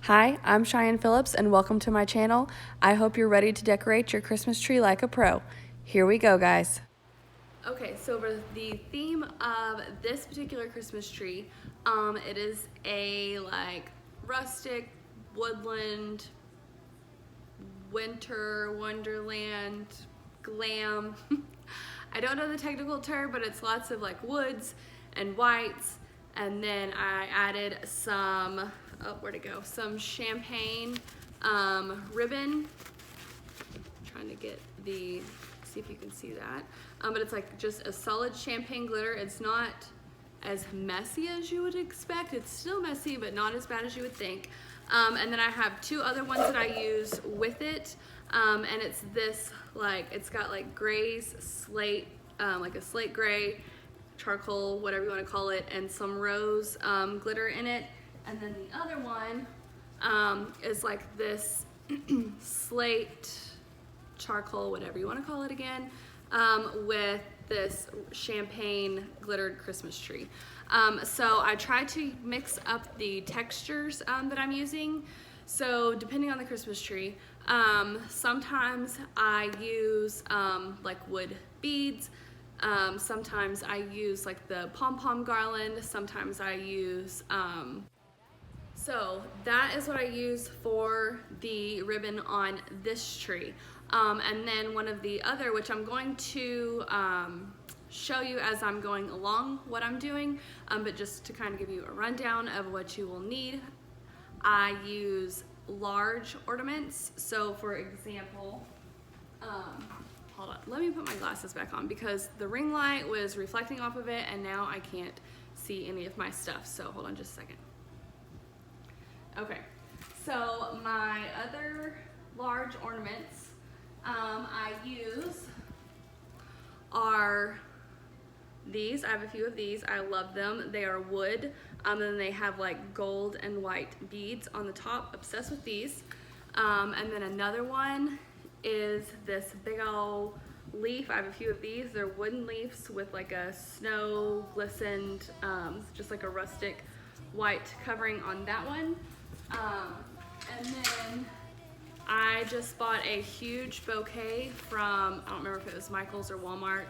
Hi, I'm Cheyenne Phillips and welcome to my channel. I hope you're ready to decorate your Christmas tree like a pro. Here we go, guys. Okay, so for the theme of this particular Christmas tree, it is a like rustic, woodland, winter, wonderland, glam. I don't know the technical term, but it's lots of like woods and whites. And then I added some, where'd it go? Some champagne ribbon. I'm trying to get see if you can see that. But it's like just a solid champagne glitter. It's not as messy as you would expect. It's still messy, but not as bad as you would think. And then I have two other ones that I use with it. And it's this, like, it's got like grays, slate, like a slate gray, charcoal, whatever you want to call it, and some rose glitter in it. And then the other one is like this slate, charcoal, whatever you want to call it again, with this champagne glittered Christmas tree. So I try to mix up the textures that I'm using. So depending on the Christmas tree, sometimes I use like wood beads. Sometimes I use like the pom-pom garland. Sometimes I use, so that is what I use for the ribbon on this tree. And then one of the other, which I'm going to show you as I'm going along what I'm doing, but just to kind of give you a rundown of what you will need, I use large ornaments. So for example, hold on, let me put my glasses back on because the ring light was reflecting off of it and now I can't see any of my stuff. So hold on just a second. Okay, so my other large ornaments I use are these. I have a few of these. I love them. They are wood, and then they have like gold and white beads on the top. Obsessed with these. And then another one is this big old leaf. I have a few of these. They're wooden leaves with like a snow glistened, just like a rustic white covering on that one. And then I just bought a huge bouquet from, I don't remember if it was Michael's or Walmart,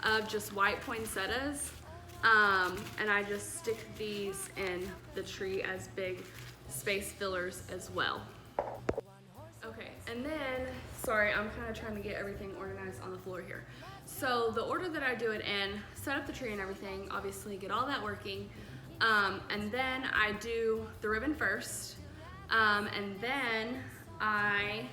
of just white poinsettias. And I just stick these in the tree as big space fillers as well. Okay, and then, sorry, I'm kind of trying to get everything organized on the floor here. So the order that I do it in, set up the tree and everything, obviously get all that working, and then I do the ribbon first, and then I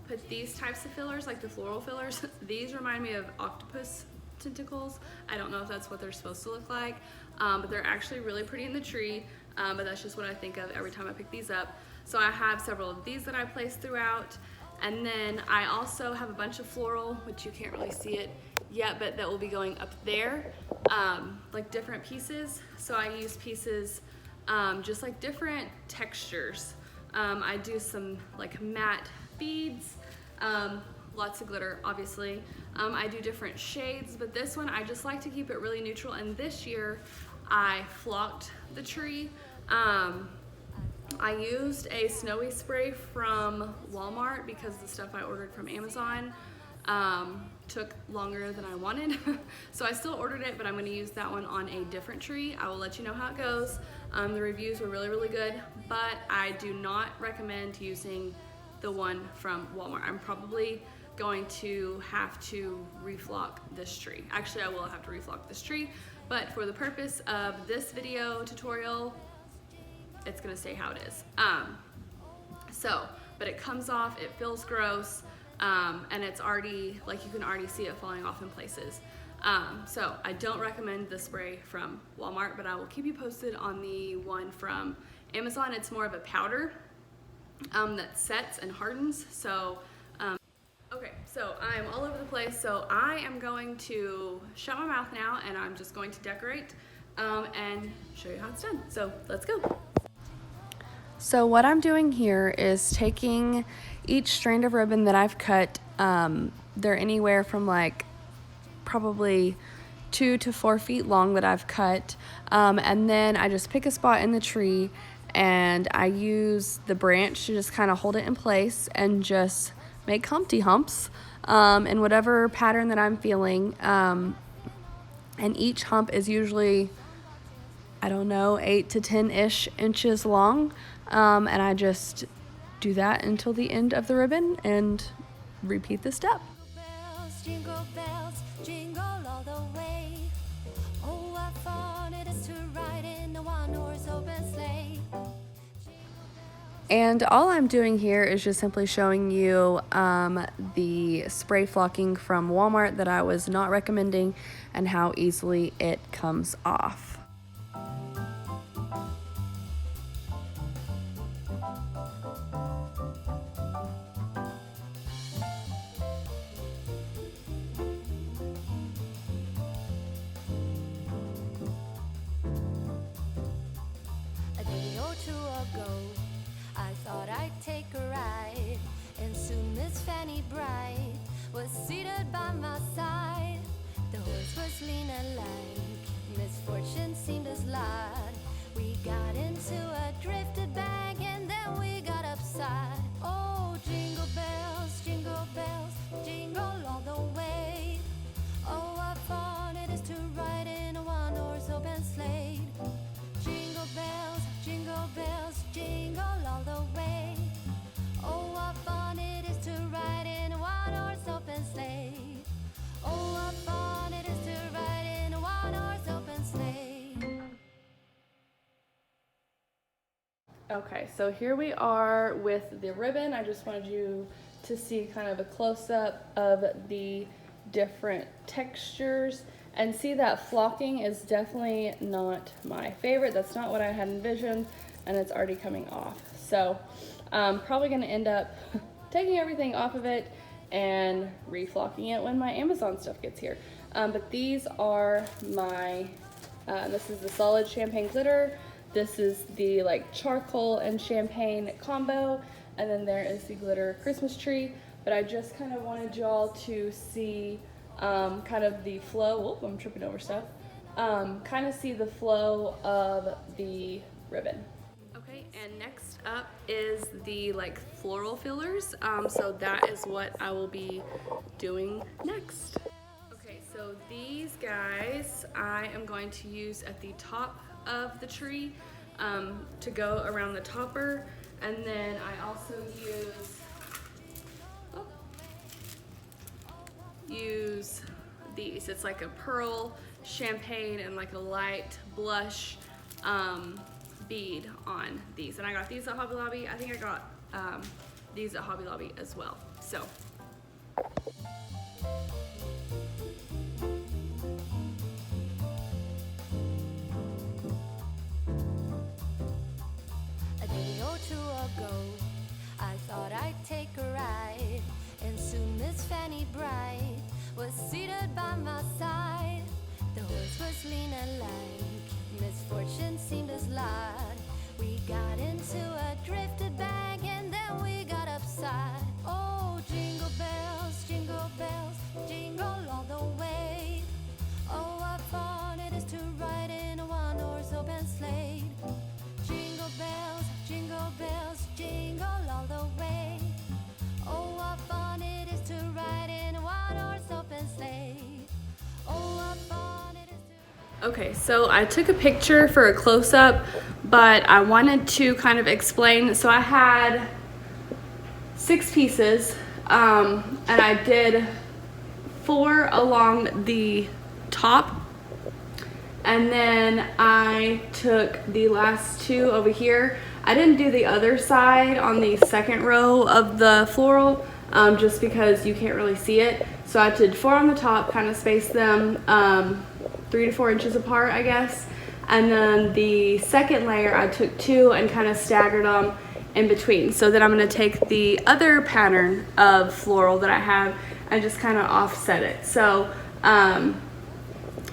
put these types of fillers, like the floral fillers. These remind me of octopus tentacles. I don't know if that's what they're supposed to look like, but they're actually really pretty in the tree, but that's just what I think of every time I pick these up. So I have several of these that I place throughout, and then I also have a bunch of floral, which you can't really see it yet, but that will be going up there, like different pieces. So I use pieces just like different textures. I do some like matte beads, lots of glitter obviously. I do different shades, but this one I just like to keep it really neutral, and this year I flocked the tree. I used a snowy spray from Walmart because the stuff I ordered from Amazon took longer than I wanted. So I still ordered it, but I'm going to use that one on a different tree. I will let you know how it goes. The reviews were really, really good, but I do not recommend using the one from Walmart. I'm probably going to have to reflock this tree. Actually, I will have to reflock this tree, but for the purpose of this video tutorial, it's gonna stay how it is. But it comes off, it feels gross, and it's already, like you can already see it falling off in places. So I don't recommend the spray from Walmart, but I will keep you posted on the one from Amazon. It's more of a powder that sets and hardens. So, okay, so I'm all over the place. So I am going to shut my mouth now and I'm just going to decorate and show you how it's done. So let's go. So what I'm doing here is taking each strand of ribbon that I've cut, they're anywhere from like probably 2 to 4 feet long that I've cut, and then I just pick a spot in the tree and I use the branch to just kind of hold it in place and just make Humpty Humps in whatever pattern that I'm feeling. And each hump is usually, I don't know, 8 to 10-ish inches long. And I just do that until the end of the ribbon and repeat the step. Jingle bells, jingle all the way. Oh, what fun it is to ride in a one-horse open sleigh. And all I'm doing here is just simply showing you the spray flocking from Walmart that I was not recommending and how easily it comes off. A day or two ago, I thought I'd take a ride, and soon Miss Fanny Bright was seated by my side. The horse was lean and lank, misfortune seemed to slide. We got into a drifted bank, and then we got upside. Oh, jingle bells, jingle all the way. Oh, what fun it is to ride in a one-horse open sleigh. Jingle bells, jingle all the way. Oh, what fun it is to ride in a one-horse open sleigh. Oh, what fun it is to ride in a one-horse open sleigh. Okay, so here we are with the ribbon. I just wanted you to see kind of a close-up of the different textures and see that flocking is definitely not my favorite. That's not what I had envisioned, and it's already coming off. So I'm probably gonna end up taking everything off of it and reflocking it when my Amazon stuff gets here. But these are my, this is the solid champagne glitter. This is the like charcoal and champagne combo. And then there is the glitter Christmas tree. But I just kind of wanted y'all to see kind of the flow. Oh, I'm tripping over stuff. Kind of see the flow of the ribbon. Okay, and next up is the like floral fillers. So that is what I will be doing next. Okay, so these guys I am going to use at the top of the tree to go around the topper, and then I also use these. It's like a pearl champagne and like a light blush bead on these, and I got these at Hobby Lobby. I think I got these at Hobby Lobby as well. So A day or two ago, I thought I'd take a ride, and soon Miss Fanny Bright was seated by my side. The horse was lean and lank, misfortune seemed to slide. We got into a drifted bank, and then we got upside. Oh, jingle bells, jingle all the way. Oh, what fun it is to ride in a one-horse open sleigh. Jingle bells, jingle all the way. Oh, what fun it is to ride in a one-horse open sleigh. Oh, what fun it is to... okay, so I took a picture for a close-up, but I wanted to kind of explain. So I had 6 pieces, and I did 4 along the top, and then I took the last 2 over here. I didn't do the other side on the second row of the floral, just because you can't really see it. So I did 4 on the top, kind of spaced them 3 to 4 inches apart, I guess. And then the second layer, I took 2 and kind of staggered them in between. So then I'm gonna take the other pattern of floral that I have and just kind of offset it. So,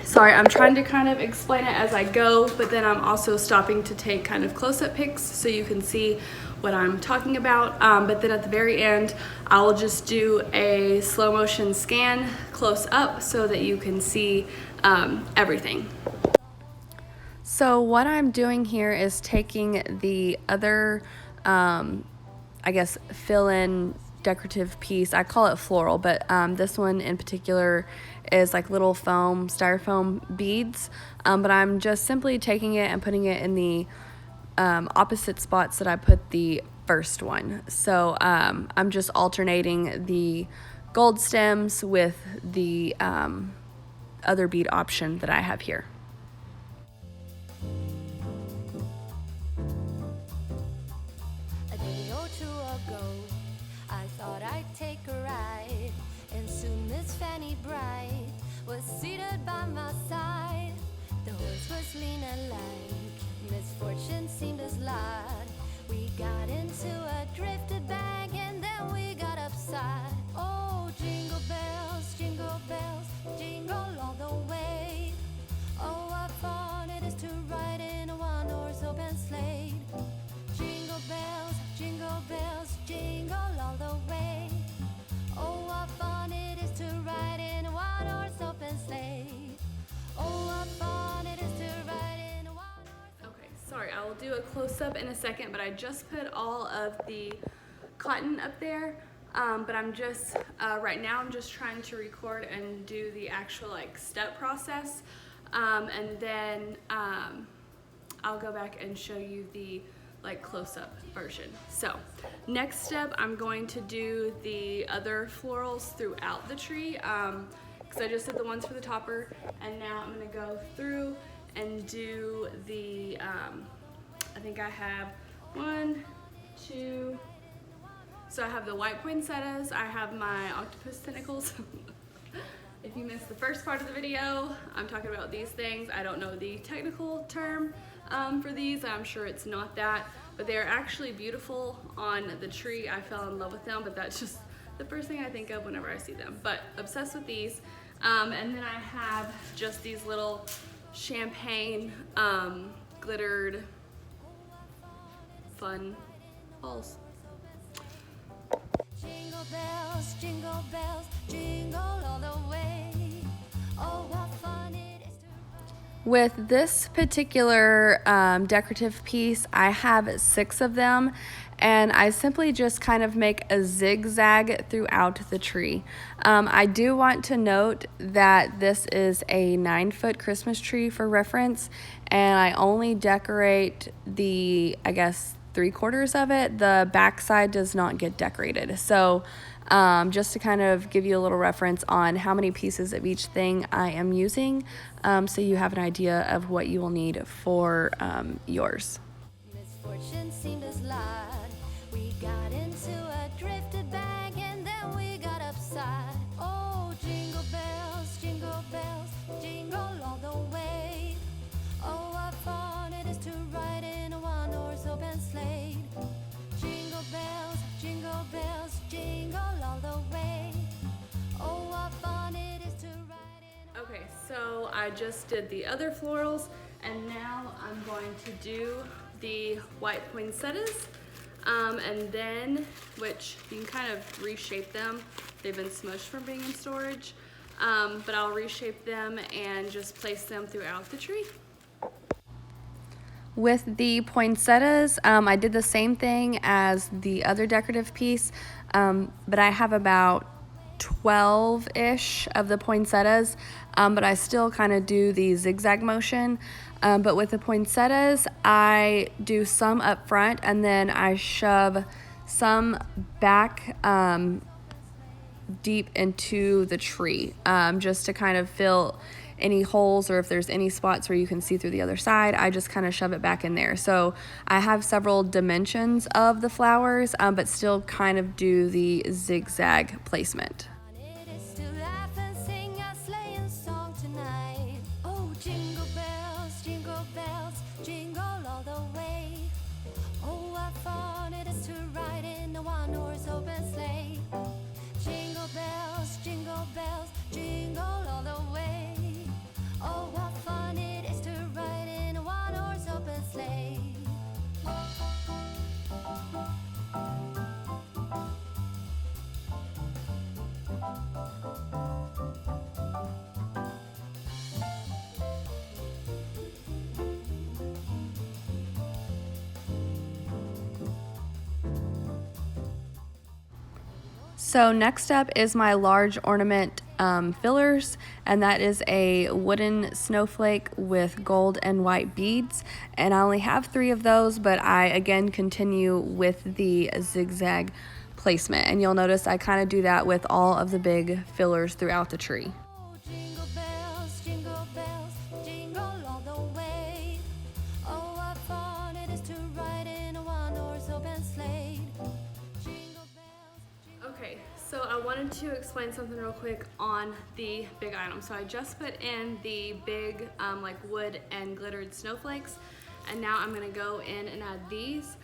sorry, I'm trying to kind of explain it as I go, but then I'm also stopping to take kind of close-up pics so you can see what I'm talking about. But then at the very end, I'll just do a slow motion scan close up so that you can see everything. So what I'm doing here is taking the other, I guess, fill-in decorative piece. I call it floral, but this one in particular is like little styrofoam beads. But I'm just simply taking it and putting it in the opposite spots that I put the first one. So I'm just alternating the gold stems with the other bead option that I have here. A day or two ago, I thought I'd take a ride, and soon Miss Fanny Bright was seated by my side. The horse was lean and lank, misfortune seemed his lot. We got into a drifted bag, and then we got upside. Oh, jingle bells, jingle all the way. Oh, what fun it is to ride in a one-horse open sleigh. Jingle bells, jingle all the way. Oh, what fun it is to ride in a one-horse open sleigh. Oh, what fun it is to ride in a one-horse. Okay, sorry, I will do a close-up in a second, but I just put all of the cotton up there. But I'm just, right now I'm just trying to record and do the actual like step process. And then I'll go back and show you the like close-up version. So next step, I'm going to do the other florals throughout the tree, because I just did the ones for the topper, and now I'm gonna go through and do the, I think I have 1, 2, so I have the white poinsettias, I have my octopus tentacles. If you missed the first part of the video, I'm talking about these things. I don't know the technical term for these. I'm sure it's not that, but they're actually beautiful on the tree. I fell in love with them, but that's just the first thing I think of whenever I see them. But obsessed with these. And then I have just these little champagne glittered fun balls. Jingle bells, jingle all the way. Oh, what fun it is to ride. With this particular decorative piece, I have 6 of them, and I simply just kind of make a zigzag throughout the tree. I do want to note that this is a 9-foot Christmas tree for reference, and I only decorate the, I guess, 3/4 of it. The back side does not get decorated. So just to kind of give you a little reference on how many pieces of each thing I am using, so you have an idea of what you will need for yours. Misfortune seemed his lot. We got into a drifted bag, and then we got upside. Oh, jingle bells, jingle all the way. Oh, what fun it is to ride in a one-horse open sleigh. Jingle bells, jingle all the way. Oh, what fun it is to ride in. Okay, so I just did the other florals, and now I'm going to do the white poinsettias, and then, which you can kind of reshape them. They've been smushed from being in storage, but I'll reshape them and just place them throughout the tree. With the poinsettias, I did the same thing as the other decorative piece, but I have about 12-ish of the poinsettias, but I still kind of do the zigzag motion. But with the poinsettias, I do some up front, and then I shove some back deep into the tree, just to kind of fill any holes, or if there's any spots where you can see through the other side, I just kind of shove it back in there. So I have several dimensions of the flowers, but still kind of do the zigzag placement. It is to laugh and sing a sleighing song tonight. Oh, jingle bells, jingle all the way. Oh, what fun it is to ride in a one-horse open sleigh. Jingle bells, jingle all the way. Oh, what fun it is to ride in a one-horse open sleigh. So next up is my large ornament fillers, and that is a wooden snowflake with gold and white beads, and I only have 3 of those, but I again continue with the zigzag placement, and you'll notice I kind of do that with all of the big fillers throughout the tree. Oh, jingle bells, jingle all the way. Oh, what fun it is to ride in a one-horse open sleigh. Jingle bells. Okay, so I wanted to explain something real quick on the big item. So I just put in the big like wood and glittered snowflakes, and now I'm gonna go in and add these.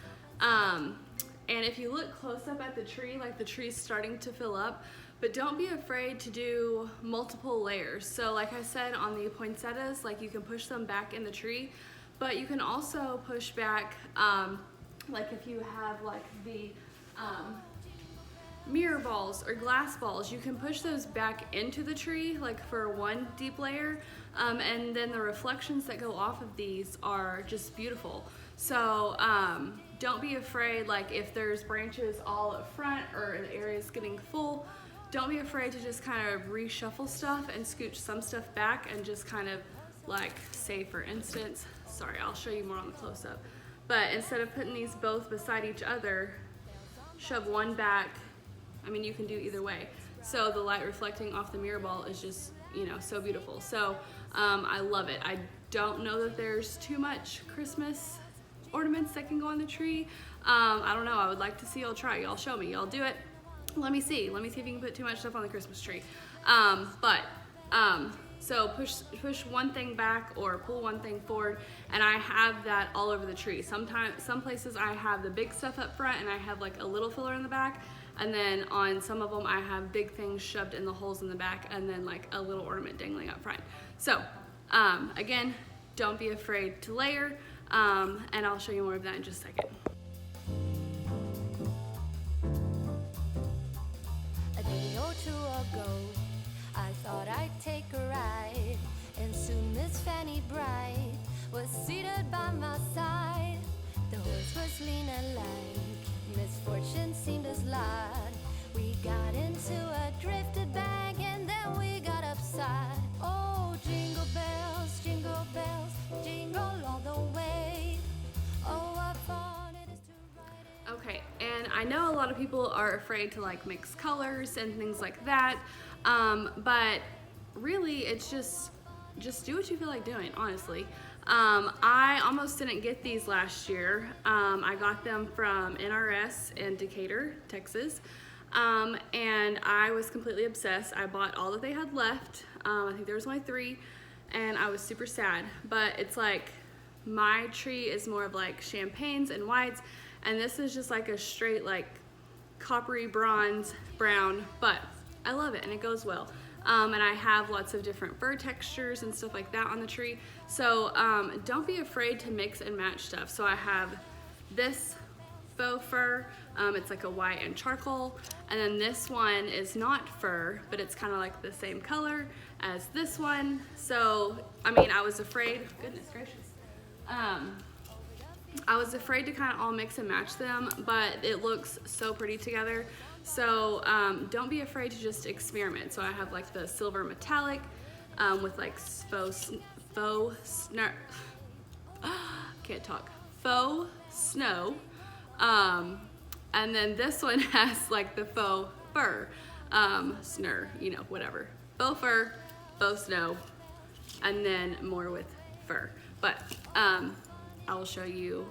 And if you look close up at the tree, like the tree's starting to fill up, but don't be afraid to do multiple layers. So like I said on the poinsettias, like you can push them back in the tree, but you can also push back, like if you have like the mirror balls or glass balls, you can push those back into the tree like for one deep layer, and then the reflections that go off of these are just beautiful. So don't be afraid, like if there's branches all up front or the area's getting full, don't be afraid to just kind of reshuffle stuff and scooch some stuff back and just kind of like, say for instance, sorry, I'll show you more on the close-up, but instead of putting these both beside each other, shove one back. I mean, you can do either way. So the light reflecting off the mirror ball is just, you know, so beautiful. So I love it. I don't know that there's too much Christmas ornaments that can go on the tree. I don't know. I would like to see y'all try. Y'all show me. Y'all do it. Let me see. Let me see if you can put too much stuff on the Christmas tree. So push one thing back or pull one thing forward, and I have that all over the tree. Some places I have the big stuff up front and I have like a little filler in the back, and then on some of them I have big things shoved in the holes in the back and then like a little ornament dangling up front. So again, don't be afraid to layer, and I'll show you more of that in just a second. A day or two ago, I thought I'd take a ride, and soon Miss Fanny Bright was seated by my side. The horse was lean and lank, misfortune seemed his lot. We got into a drifted bag, and then we got upside. Oh, jingle bells, jingle all the way. Oh, what fun it is to ride in. Okay, and I know a lot of people are afraid to like mix colors and things like that, but really it's just do what you feel like doing, honestly. I almost didn't get these last year. I got them from NRS in Decatur, Texas, and I was completely obsessed. I bought all that they had left. I think there was only 3, and I was super sad, but it's like my tree is more of like champagnes and whites, and this is just like a straight like coppery bronze brown, but I love it and it goes well. And I have lots of different fur textures and stuff like that on the tree. So don't be afraid to mix and match stuff. So I have this faux fur, it's like a white and charcoal, and then this one is not fur, but it's kind of like the same color as this one. So I mean, I was afraid, goodness gracious, I was afraid to kind of all mix and match them, but it looks so pretty together. So don't be afraid to just experiment. So I have like the silver metallic with like faux snow, and then this one has like the faux fur, snur, you know, whatever, faux fur, faux snow, and then more with fur. But I will show you.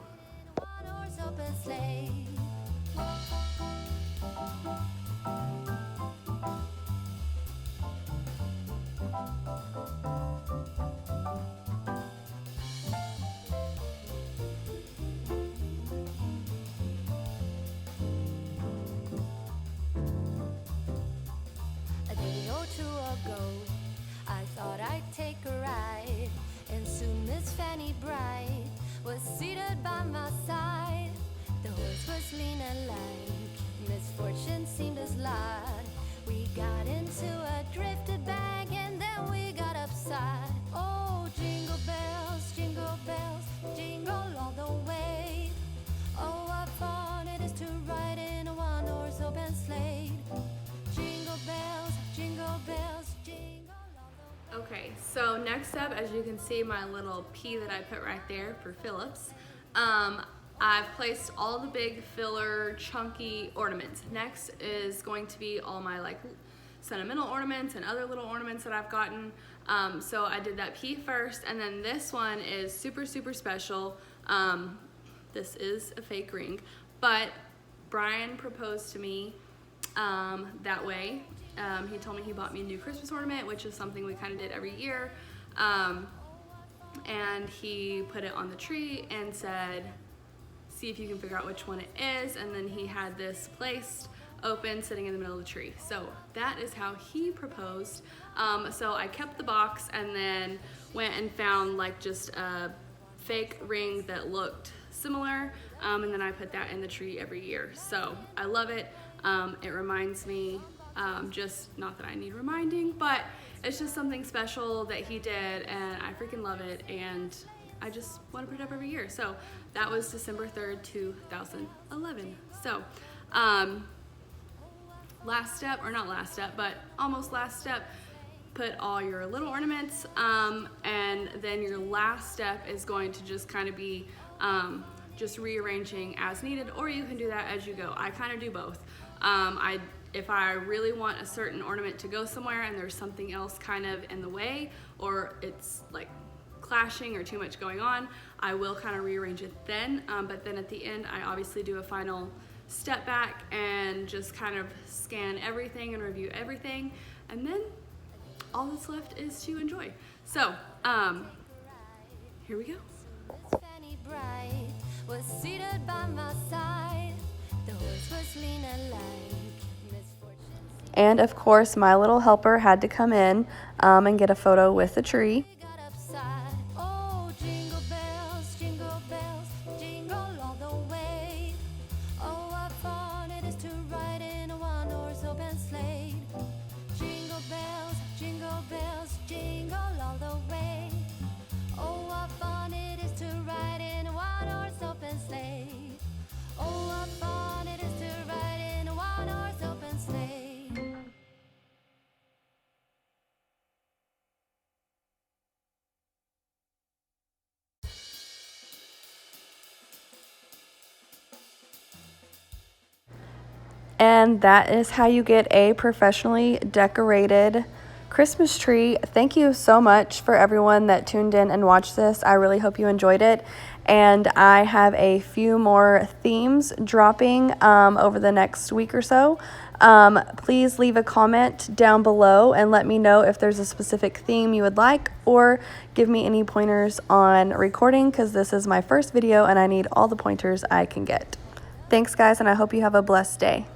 One-horse open sleigh. A day or two ago, I thought I'd take a ride, and soon Miss Fanny Bright was seated by my side. The horse was lean and lank, misfortune seemed his lot. We got into a drifted bag, and then we got upside. Oh, jingle bells, jingle all the way. Oh, what fun it is to ride in a one-horse open sleigh. next step, as you can see, my little P that I put right there for Phillips. I've placed all the big filler chunky ornaments. Next is going to be all my like sentimental ornaments and other little ornaments that I've gotten. So I did that P first, and then this one is super special. This is a fake ring, but Brian proposed to me that way. He told me he bought me a new Christmas ornament, which is something we kind of did every year. And he put it on the tree and said, see if you can figure out which one it is. And then he had this placed open sitting in the middle of the tree. So that is how he proposed. So I kept the box and then went and found like just a fake ring that looked similar. And then I put that in the tree every year. So I love it. It reminds me, just not that I need reminding, but it's just something special that he did, and I freaking love it, and I just want to put it up every year. So that was December 3rd, 2011. So last step, or not last step, but almost last step, put all your little ornaments, and then your last step is going to just kind of be just rearranging as needed, or you can do that as you go. I kind of do both. If I really want a certain ornament to go somewhere and there's something else kind of in the way, or it's like clashing or too much going on, I will kind of rearrange it then. But then at the end, I obviously do a final step back and just kind of scan everything and review everything. And then all that's left is to enjoy. So, here we go. Fanny Bright was seated by my side. The horse was lean and light. And of course, my little helper had to come in and get a photo with the tree. We got upside. Oh, jingle bells, jingle all the way. Oh, what fun it is to ride in a one-horse open sleigh. Jingle bells, jingle all the way. Oh, what fun it is to ride in a one-horse open sleigh. Oh, what fun it is to ride in a one-horse open sleigh. And that is how you get a professionally decorated Christmas tree. Thank you so much for everyone that tuned in and watched this. I really hope you enjoyed it. And I have a few more themes dropping over the next week or so. Please leave a comment down below and let me know if there's a specific theme you would like, or give me any pointers on recording, because this is my first video and I need all the pointers I can get. Thanks guys, and I hope you have a blessed day.